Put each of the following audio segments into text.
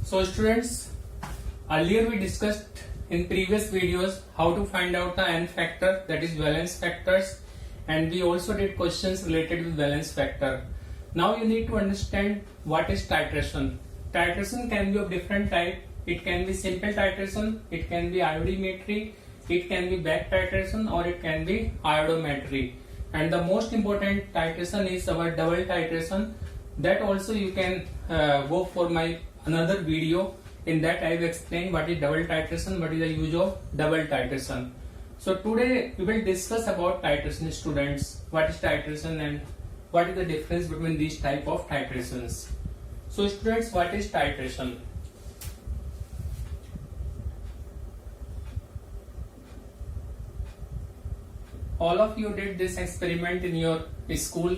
So students, earlier we discussed in previous videos how to find out the n factor, that is valence factors, and we also did questions related with valence factor. Now you need to understand what is titration. Titration can be of different type. It can be simple titration, it can be iodometry, it can be back titration, or it can be iodometry. And the most important titration is our double titration. That also you can go for my another video. In that I will explain what is double titration, what is the use of double titration. So today we will discuss about titration, students. What is titration and what is the difference between these type of titrations. So students, what is titration? All of you did this experiment in your school,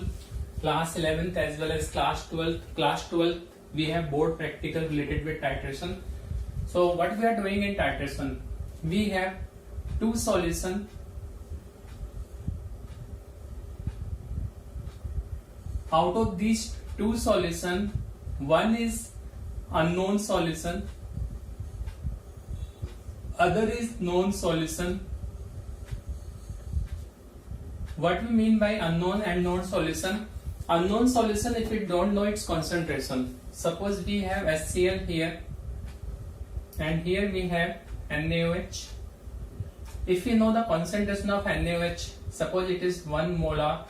class 11th as well as class 12th. Class 12th we have board practical related with titration. So what we are doing in titration, we have two solution. Out of these two solution, one is unknown solution, other is known solution. What we mean by unknown and known solution? Unknown solution, if we don't know its concentration. Suppose we have HCl here and here we have NaOH. If we know the concentration of NaOH, suppose it is 1 molar,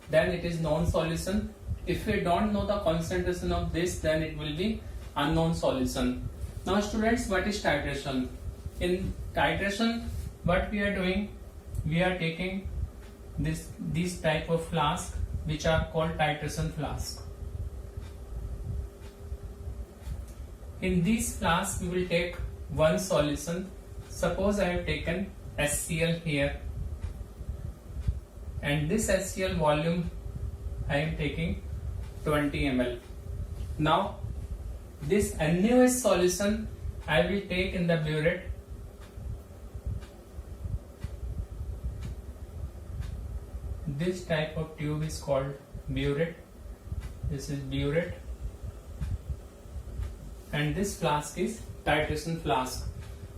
then it is known solution. If we don't know the concentration of this, then it will be unknown solution. Now students, what is titration? In titration, what we are doing, we are taking these type of flask which are called titration flask. In these flask we will take one solution. Suppose I have taken HCl here, and this HCl volume I am taking 20 ml. Now this NaOH solution I will take in the burette. This type of tube is called burette. This is burette, and this flask is titration flask.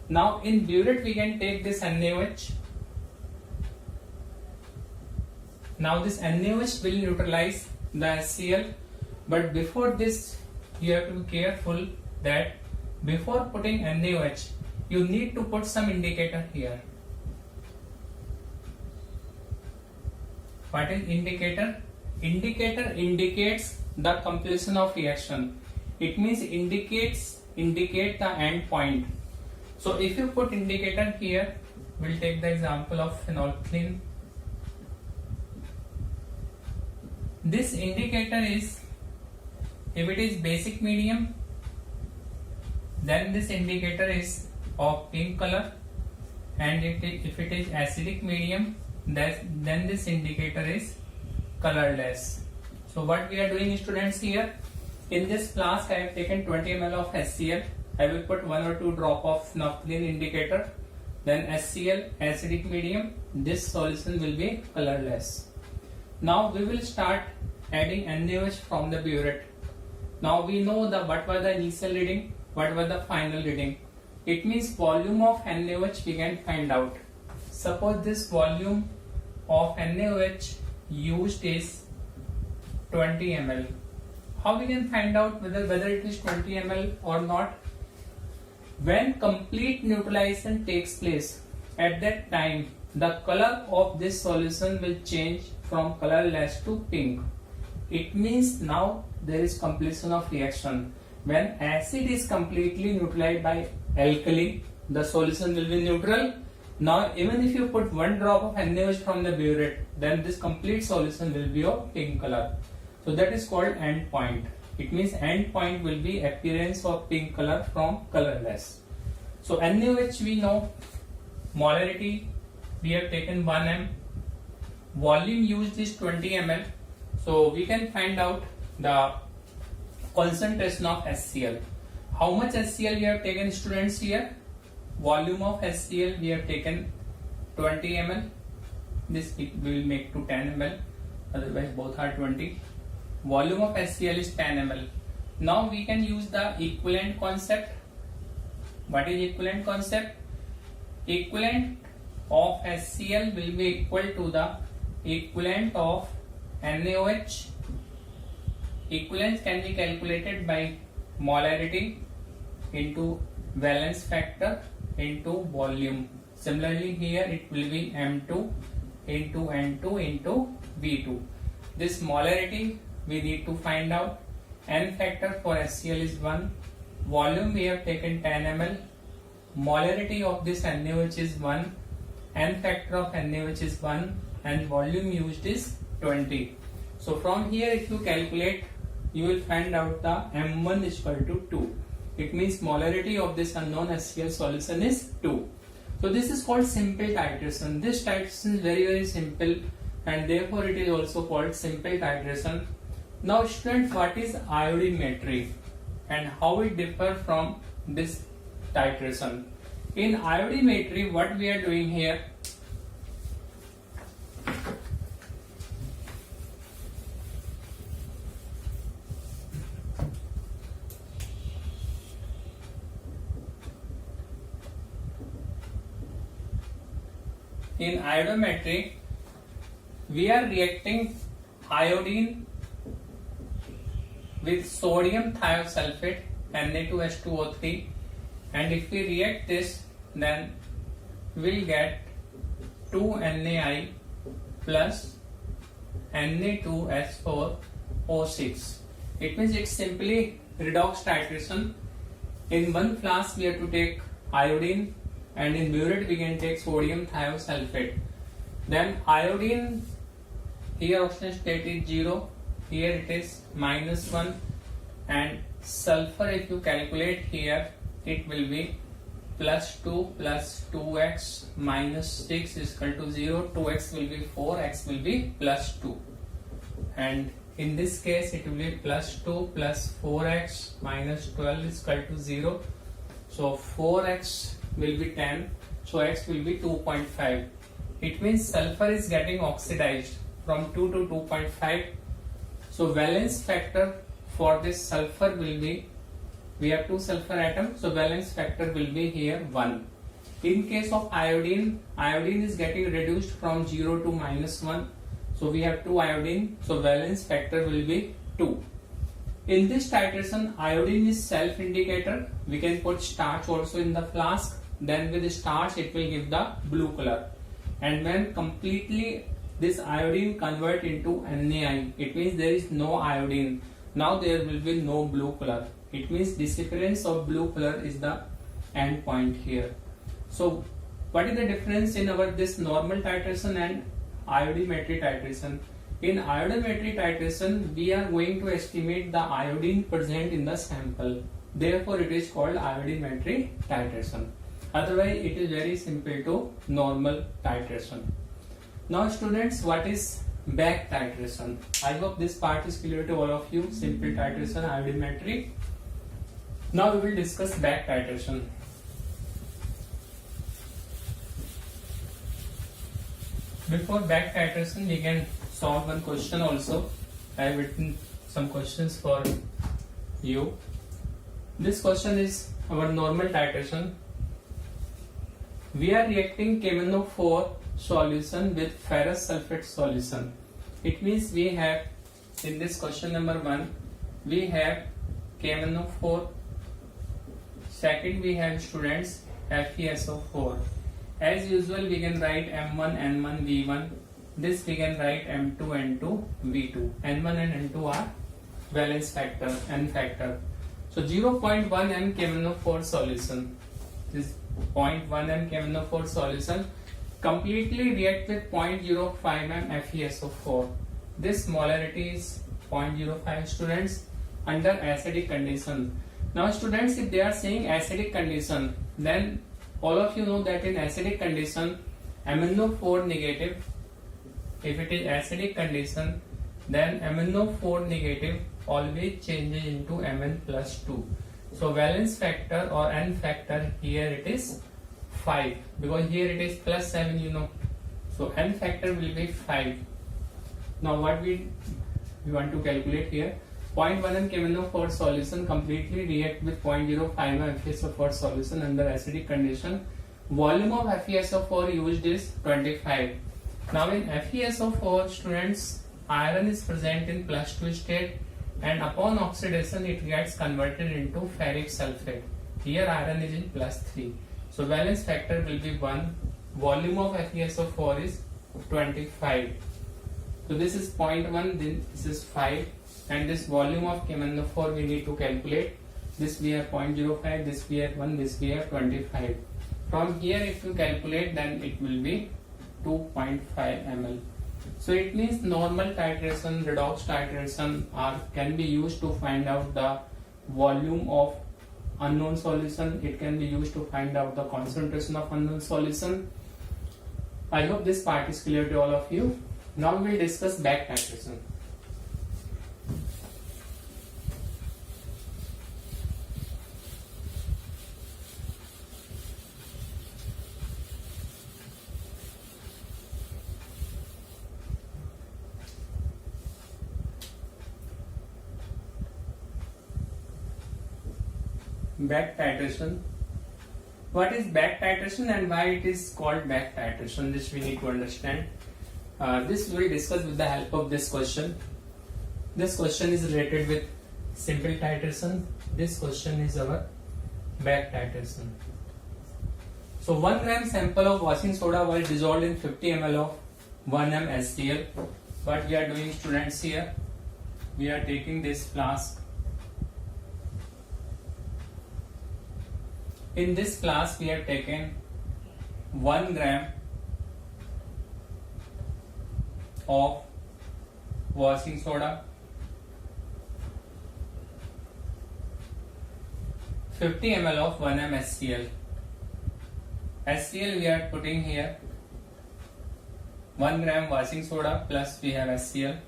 Now in burette we can take this NaOH. Now this NaOH will neutralize the HCl, but before this you have to be careful that before putting NaOH you need to put some indicator here. What is indicator? Indicator indicates the completion of reaction. It means indicate the end point. So if you put indicator here, we'll take the example of phenolphthalein. This indicator is, if it is basic medium, then this indicator is of pink color, and if it is acidic medium, then this indicator is colorless. So what we are doing, students, here in this flask I have taken 20 ml of HCl. I will put 1 or 2 drop of phenolphthalein indicator, then HCl acidic medium. This solution will be colorless. Now we will start adding NaOH from the burette. Now we know what was the initial reading, what was the final reading. It means volume of NaOH we can find out. Suppose this volume of NaOH used is 20 ml. How we can find out whether it is 20 ml or not? When complete neutralization takes place, at that time the color of this solution will change from colorless to pink. It means now there is completion of reaction. When acid is completely neutralized by alkali, the solution will be neutral. Now even if you put 1 drop of NaOH from the burette, then this complete solution will be of pink color. So that is called end point. It means end point will be appearance of pink color from colorless. So NaOH we know, molarity we have taken 1 m, volume used is 20 ml. So we can find out the concentration of HCl. How much HCl we have taken, students, here? Volume of HCl we have taken 20 ml. This we will make to 10 ml, otherwise both are 20. Volume of HCl is 10 ml. Now we can use the equivalent concept. What is equivalent concept? Equivalent of HCl will be equal to the equivalent of NaOH. Equivalence can be calculated by molarity into valence factor into volume. Similarly here it will be M2 into N2 into V2. This molarity we need to find out. N factor for HCl is 1. Volume we have taken 10 ml. Molarity of this NaOH is 1. N factor of NaOH is 1 and volume used is 20. So from here if you calculate, you will find out the M1 is equal to 2. It means molarity of this unknown HCl solution is 2. So this is called simple titration. This titration is very simple and therefore it is also called simple titration. Now students, what is iodimetry and how it differ from this titration? In iodimetry, what we are doing here, in iodometry, we are reacting iodine with sodium thiosulfate Na2H2O3, and if we react this, then we'll get 2NaI plus Na2S4O6. It means it's simply redox titration. In one flask we have to take iodine, and in burette we can take sodium thiosulfate. Then iodine, here oxidation state is 0, here it is -1, and sulfur if you calculate here it will be +2 plus 2x minus 6 is equal to 0, 2x will be 4, x will be +2, and in this case it will be +2 plus 4x minus 12 is equal to 0, so 4x will be 10, so x will be 2.5. It means sulfur is getting oxidized from 2 to 2.5. So valence factor for this sulfur will be, we have 2 sulfur atoms, so valence factor will be here 1. In case of iodine, iodine is getting reduced from 0 to -1, so we have 2 iodine, so valence factor will be 2. In this titration, iodine is self-indicator. We can put starch also in the flask, then with the starch it will give the blue color, and when completely this iodine convert into NaI, it means there is no iodine. Now there will be no blue color. It means disappearance of blue color is the end point here. So what is the difference in our this normal titration and iodimetry titration? In iodimetry titration, we are going to estimate the iodine present in the sample. Therefore, it is called iodimetry titration. Otherwise, it is very simple to normal titration. Now students, what is back titration? I hope this part is clear to all of you. Simple titration, iodimetry. Now we will discuss back titration. Before back titration, we can solve one question also. I have written some questions for you. This question is our normal titration. We are reacting KMnO4 solution with ferrous sulfate solution. It means we have, in this question number 1, we have KMnO4. Second, we have students FeSO4. As usual, we can write M1, N1, V1. This we can write M2, N2, V2. N1 and N2 are valence factor, N factor. So 0.1 m KMnO4 solution. This 0.1 m KMnO4 solution completely react with 0.05 m FeSO4. This molarity is 0.05 students under acidic condition. Now students, if they are saying acidic condition, then all of you know that in acidic condition MnO4 negative, if it is acidic condition, then MnO4 negative always changes into Mn plus 2. So valence factor or N factor here it is 5, because here it is plus 7, you know. So N factor will be 5. Now what we want to calculate here, 0.1 KMnO4 solution completely react with 0.05 FeSO4 solution under acidic condition. Volume of FeSO4 used is 25. Now in FeSO4 students, iron is present in +2 state and upon oxidation it gets converted into ferric sulfate. Here iron is in +3. So valence factor will be 1. Volume of FeSO4 is 25. So this is 0.1, then this is 5, and this volume of KMnO4 we need to calculate. This we have 0.05, this we have 1, this we have 25. From here if you calculate, then it will be 2.5 ml. So it means normal titration, redox titration can be used to find out the volume of unknown solution. It can be used to find out the concentration of unknown solution. I hope this part is clear to all of you. Now we will discuss back titration. Back titration. What is back titration and why it is called back titration? This we need to understand. This we will discuss with the help of this question. This question is related with simple titration. This question is our back titration. So 1 gram sample of washing soda was dissolved in 50 ml of 1m HCl. What we are doing, students, here? We are taking this flask. In this flask we have taken 1 gram of washing soda, 50 ml of 1m HCl. HCl we are putting here 1 gram washing soda plus we have HCl.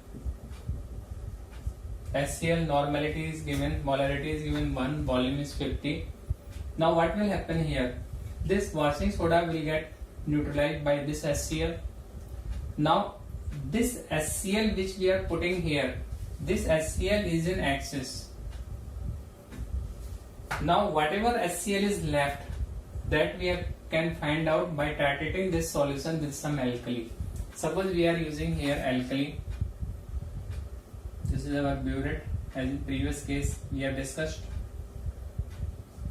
HCl normality is given, molarity is given 1, volume is 50. Now what will happen here? This washing soda will get neutralized by this HCl. Now this HCl which we are putting here, this HCl is in excess. Now whatever HCl is left, that we can find out by titrating this solution with some alkali. Suppose we are using here alkali. This is our burette, as in previous case we have discussed.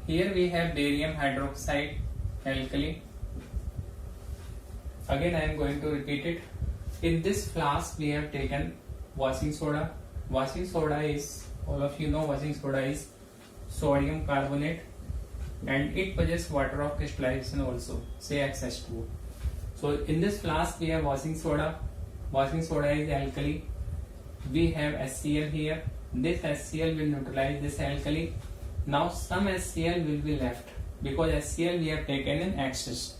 Here we have barium hydroxide alkali. Again I am going to repeat it. In this flask we have taken washing soda. Washing soda is, all of you know, washing soda is sodium carbonate and it possesses water of crystallization also, say XH2O. So in this flask we have washing soda. Washing soda is alkali. We have HCl here. This HCl will neutralize this alkali. Now some HCl will be left because HCl we have taken in excess.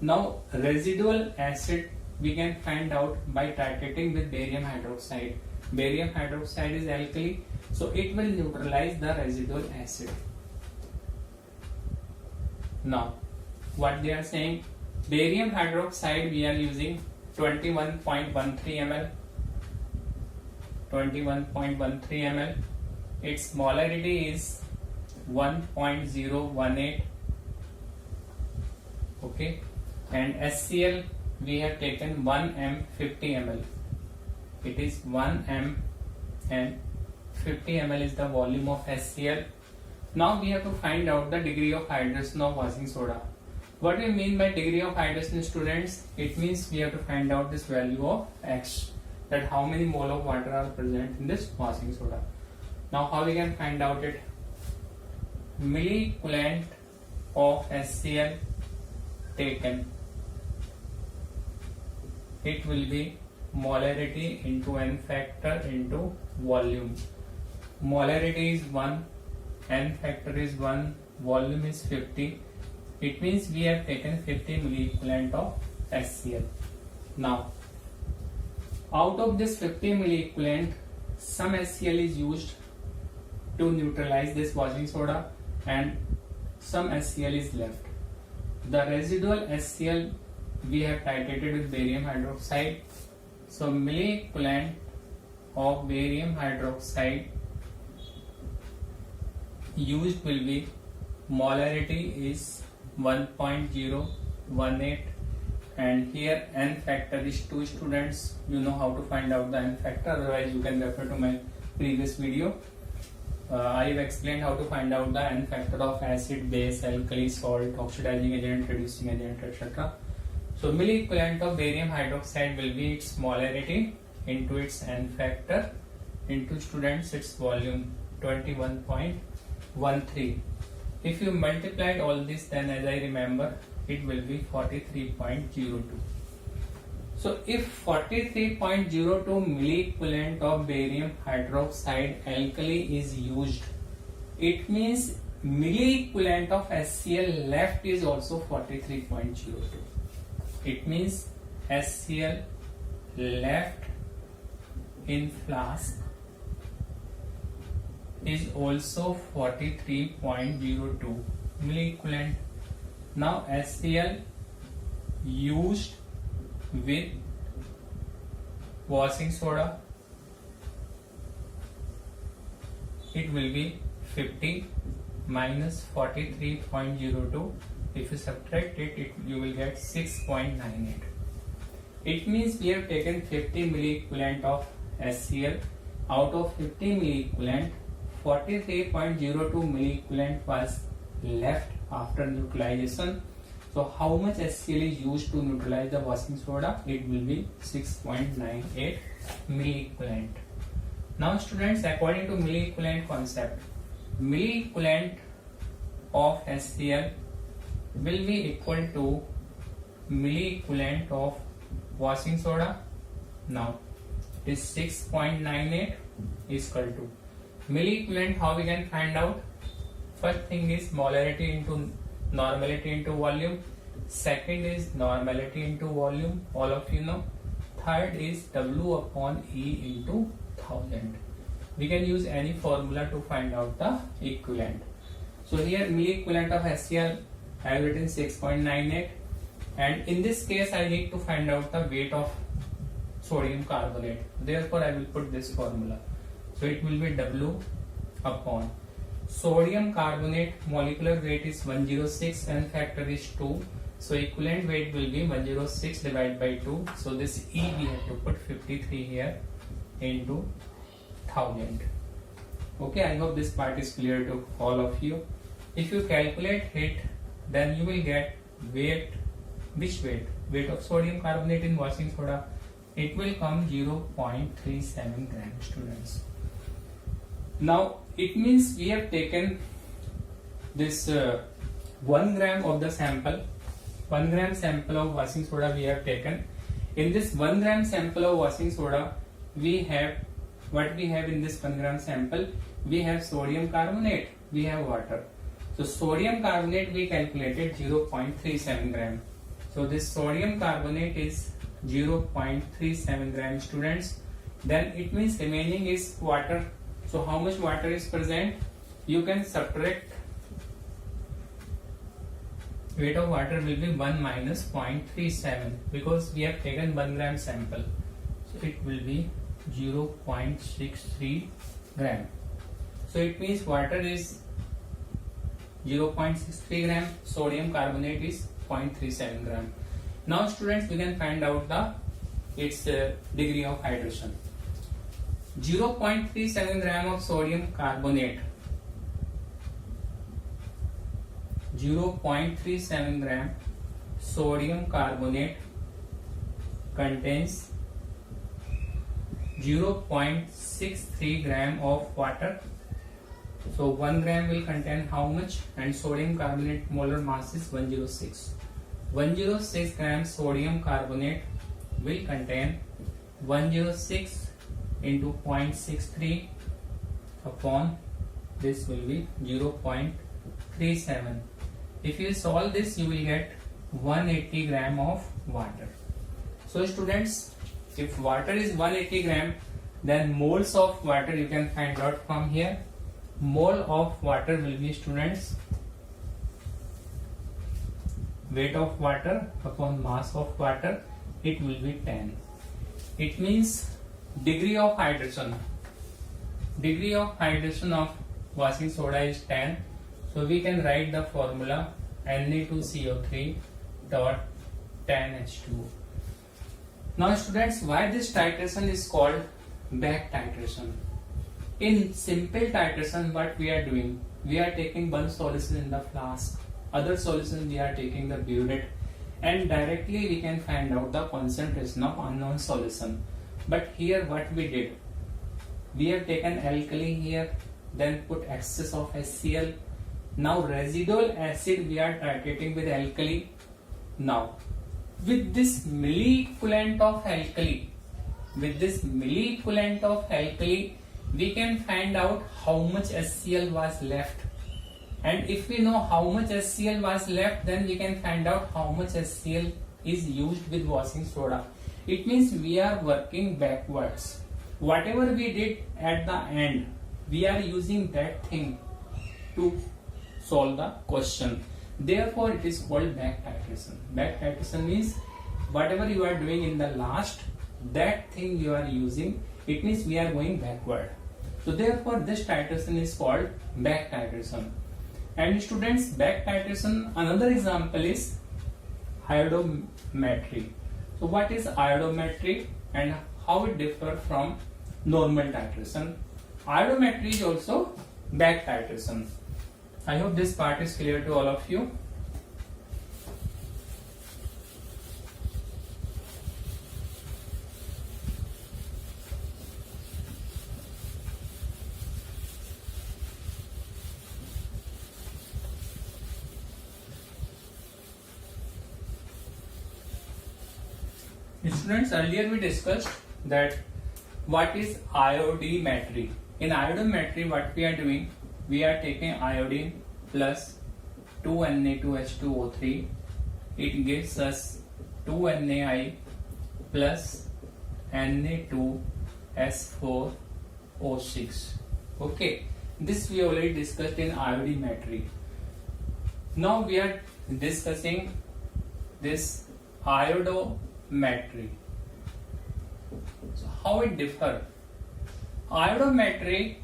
Now residual acid we can find out by titrating with barium hydroxide. Barium hydroxide is alkali, so it will neutralize the residual acid. Now what they are saying, barium hydroxide we are using 21.13 ml. 21.13 ml. Its molarity is 1.018. Okay, and HCl we have taken 1m 50 ml. It is 1m and 50 ml is the volume of HCl. Now we have to find out the degree of hydration of washing soda. What do you mean by degree of hydration, students? It means we have to find out this value of X, that how many mole of water are present in this washing soda. Now how we can find out it? Milliequivalent of HCl taken, it will be molarity into n factor into volume. Molarity is 1, n factor is 1, volume is 50. It means we have taken 50 milliequivalent of HCl. Now out of this 50 milliequivalent, some HCl is used to neutralize this washing soda and some HCl is left. The residual HCl we have titrated with barium hydroxide. So milliequivalent of barium hydroxide used will be molarity is 1.018, and here n factor is 2. Students, you know how to find out the n factor, otherwise you can refer to my previous video. I have explained how to find out the n factor of acid, base, alkali, salt, oxidizing agent, reducing agent, etc. So milliequivalent of barium hydroxide will be its molarity into its n factor into, students, its volume 21.13. If you multiplied all this, then as I remember, it will be 43.02. So if 43.02 milliequivalent of barium hydroxide alkali is used, it means milliequivalent of HCl left is also 43.02. It means HCl left in flask is also 43.02 milliequivalent. Now HCl used with washing soda, it will be 50 minus 43.02. If you subtract it, you will get 6.98. It means we have taken 50 milliequivalent of HCl. Out of 50 milliequivalent, 43.02 milliequivalent was left after neutralization. So how much HCl is used to neutralize the washing soda? It will be 6.98 milliequivalent. Now students, according to milliequivalent concept, milliequivalent of HCl will be equal to milliequivalent of washing soda. Now it is 6.98 is equal to milliequivalent. How we can find out? First thing is molarity into normality into volume. Second is normality into volume, all of you know. Third is W upon E into 1000. We can use any formula to find out the equivalent. So here milliequivalent of HCl I have written 6.98, and in this case I need to find out the weight of sodium carbonate. Therefore I will put this formula. So it will be W upon sodium carbonate molecular weight is 106 and factor is 2. So equivalent weight will be 106 divided by 2. So this E we have to put 53 here into 1000. Okay, I hope this part is clear to all of you. If you calculate it, then you will get weight. Which weight? Weight of sodium carbonate in washing soda. It will come 0.37 grams, students. Now it means we have taken this 1 gram of the sample, 1 gram sample of washing soda we have taken. In this 1 gram sample of washing soda, we have what we have in this 1 gram sample. We have sodium carbonate, we have water. So sodium carbonate we calculated 0.37 gram. So this sodium carbonate is 0.37 gram, students. Then it means remaining is water. So how much water is present? You can subtract. Weight of water will be 1 minus 0.37 because we have taken 1 gram sample. So it will be 0.63 gram. So it means water is 0.63 gram, sodium carbonate is 0.37 gram. Now students, we can find out the its degree of hydration. 0.37 gram of sodium carbonate, 0.37 gram sodium carbonate contains 0.63 gram of water. So 1 gram will contain how much? And sodium carbonate molar mass is 106. 106 grams sodium carbonate will contain 106 into 0.63 upon this will be 0.37. If you solve this, you will get 180 gram of water. So students, if water is 180 gram, then moles of water you can find out from here. Mole of water will be, students, weight of water upon mass of water, it will be 10. It means degree of hydration of washing soda is 10. So we can write the formula Na2CO3 dot 10H2O. Now students, why this titration is called back titration? In simple titration, what we are doing? We are taking one solution in the flask, other solution we are taking the burette, and directly we can find out the concentration of unknown solution. But here what we did? We have taken alkali here, then put excess of HCl. Now residual acid we are titrating with alkali. Now with this milliequivalent of alkali, we can find out how much HCl was left. And if we know how much HCl was left, then we can find out how much HCl is used with washing soda. It means we are working backwards. Whatever we did at the end, we are using that thing to solve the question. Therefore, it is called back titration. Back titration means whatever you are doing in the last, that thing you are using. It means we are going backward. So therefore, this titration is called back titration. And students, back titration, another example is iodometry. So what is iodometry and how it differs from normal titration? Iodometry is also back titration. I hope this part is clear to all of you. Students, earlier we discussed that what is iodometry. In iodometry, what we are doing, we are taking iodine plus 2Na2H2O3. It gives us 2NaI plus Na2S4O6. Okay, this we already discussed in iodometry. Now we are discussing this iodometry. So how it differ? Iodometry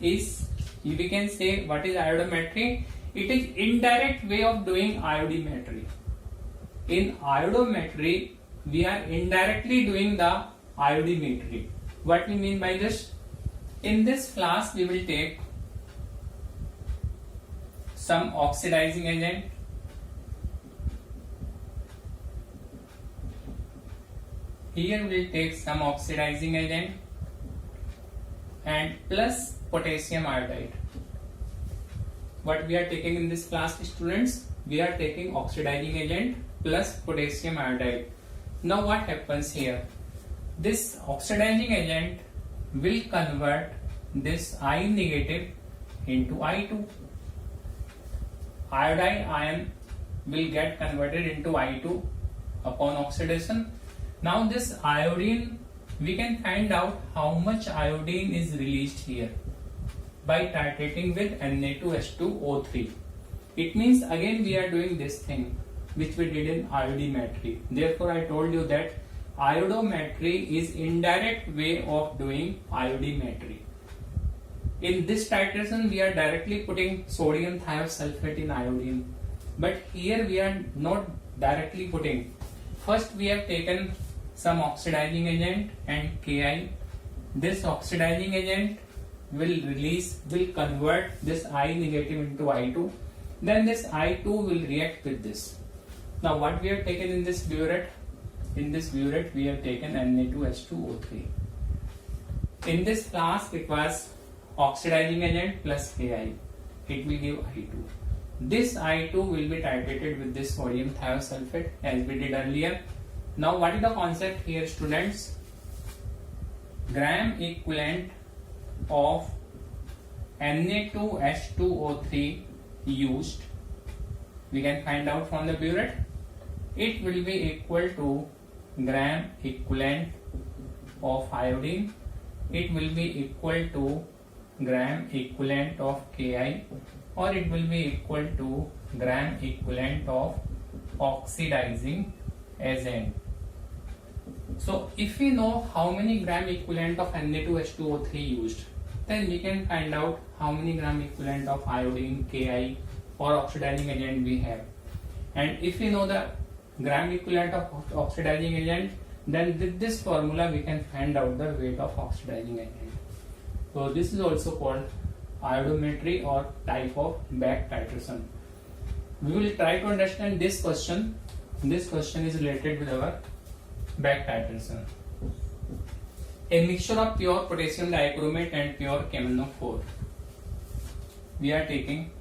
is, we can say, what is iodometry? It is indirect way of doing iodimetry. In iodometry, we are indirectly doing the iodimetry. What we mean by this? In this flask, we will take some oxidizing agent. Here we will take some oxidizing agent and plus potassium iodide. What we are taking in this flask, students? We are taking oxidizing agent plus potassium iodide. Now what happens here? This oxidizing agent will convert this I negative into I2. Iodide ion will get converted into I2 upon oxidation. Now this iodine, we can find out how much iodine is released here by titrating with Na2H2O3. It means again we are doing this thing which we did in iodimetry. Therefore I told you that iodometry is indirect way of doing iodimetry. In this titration we are directly putting sodium thiosulfate in iodine, but here we are not directly putting. First we have taken some oxidizing agent and Ki. This oxidizing agent will convert this I negative into I2. Then this I2 will react with this. Now what we have taken in this burette? In this burette we have taken Na2H2O3. In this flask it was oxidizing agent plus Ki. It will give I2. This I2 will be titrated with this sodium thiosulfate as we did earlier. Now what is the concept here, students? Gram equivalent of Na2H2O3 used, we can find out from the burette. It will be equal to gram equivalent of iodine. It will be equal to gram equivalent of Ki, or it will be equal to gram equivalent of oxidizing agent. So if we know how many gram equivalent of Na2H2O3 used, then we can find out how many gram equivalent of iodine, Ki or oxidizing agent we have. And if we know the gram equivalent of oxidizing agent, then with this formula we can find out the weight of oxidizing agent. So this is also called iodometry or type of back titration. We will try to understand this question. This question is related with our back titration. A mixture of pure potassium dichromate and pure KMnO4. We are taking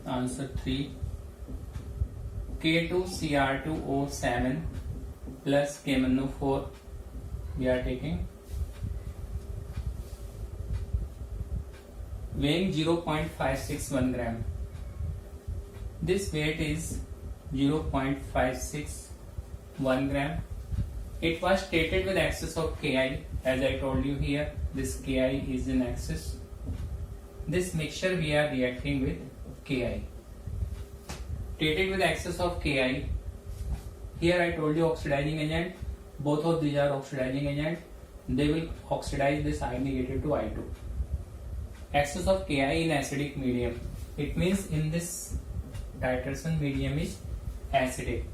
answer 3. K2Cr2O7 plus KMnO4. We are taking weighing 0.561 gram. This weight is 0.561 gram. It was stated with excess of Ki. As I told you here, this Ki is in excess. This mixture we are reacting with Ki. Stated with excess of Ki. Here I told you oxidizing agent. Both of these are oxidizing agent. They will oxidize this I negative to I2. Excess of Ki in acidic medium. It means in this titration medium is acidic.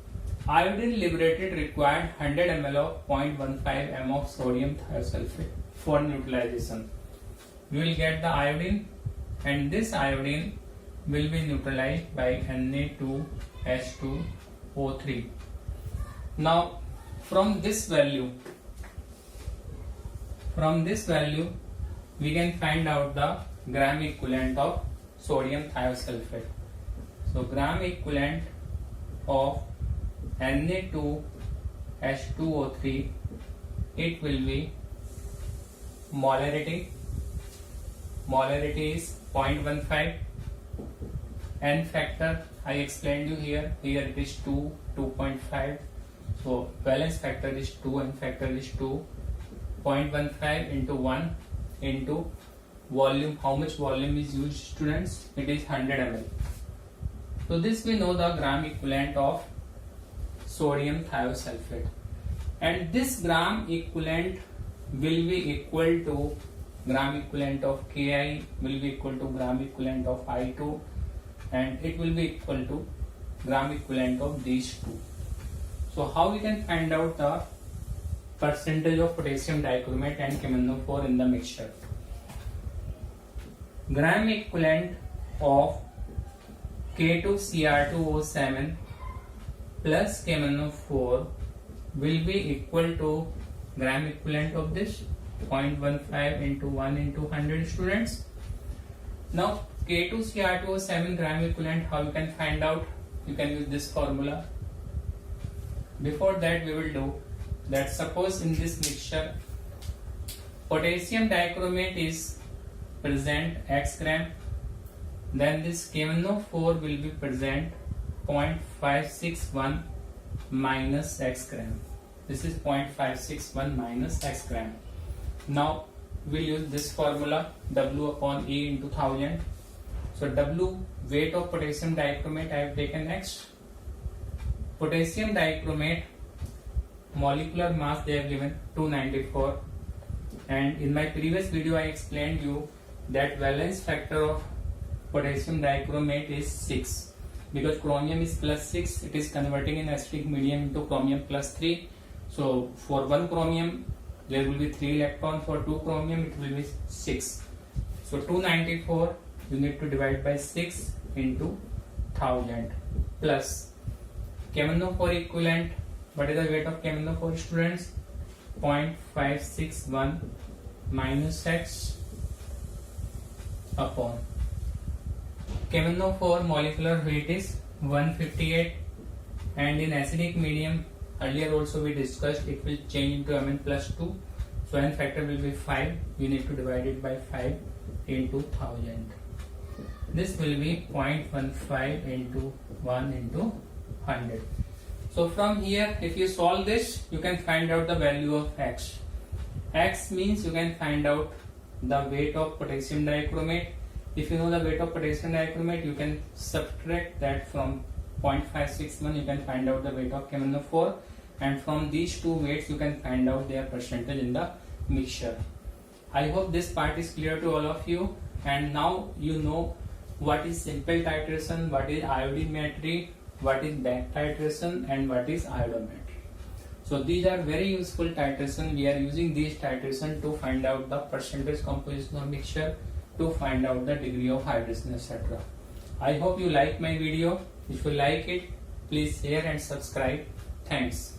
Iodine liberated required 100 ml of 0.15 m of sodium thiosulfate for neutralization. We will get the iodine, and this iodine will be neutralized by Na2H2O3. Now from this value we can find out the gram equivalent of sodium thiosulfate. So gram equivalent of Na2H2O3, it will be molarity is 0.15. N factor I explained you here it is 2.5. So valence factor is 2, N factor is 2. 0.15 into 1 into volume. How much volume is used, students? It is 100 ml. So this we know the gram equivalent of sodium thiosulfate, and this gram equivalent will be equal to gram equivalent of Ki, will be equal to gram equivalent of I2, and it will be equal to gram equivalent of these two. So how we can find out the percentage of potassium dichromate and KMnO4 in the mixture? Gram equivalent of K2Cr2O7 plus KMnO4 will be equal to gram equivalent of this 0.15 into 1 into 100, students. Now K2Cr2O7 gram equivalent, how you can find out? You can use this formula. Before that we will do that. Suppose in this mixture potassium dichromate is present x gram, then this KMnO4 will be present 0.561 minus x gram. This is 0.561 minus x gram. Now we'll use this formula, W upon E into 1000. So W, weight of potassium dichromate I have taken next. Potassium dichromate molecular mass they have given 294, and in my previous video I explained you that valence factor of potassium dichromate is 6, because chromium is plus 6, it is converting in acidic medium into chromium plus 3. So for 1 chromium there will be 3 electrons, for 2 chromium it will be 6. So 294 you need to divide by 6 into 1000 plus KMnO4 equivalent. What is the weight of KMnO4, students? 0.561 minus x upon KMnO4 molecular weight is 158, and in acidic medium earlier also we discussed it will change into Mn plus 2. So N factor will be 5. You need to divide it by 5 into 1000. This will be 0.15 into 1 into 100. So from here if you solve this you can find out the value of x. X means you can find out the weight of potassium dichromate. If you know the weight of potassium dichromate, you can subtract that from 0.561, you can find out the weight of KMnO4, and from these two weights you can find out their percentage in the mixture. I hope this part is clear to all of you, and now you know what is simple titration, what is iodinometry, what is back titration, and what is iodometry. So these are very useful titration. We are using these titration to find out the percentage composition of mixture, to find out the degree of hydration, etc. I hope you like my video. If you like it, please share and subscribe. Thanks.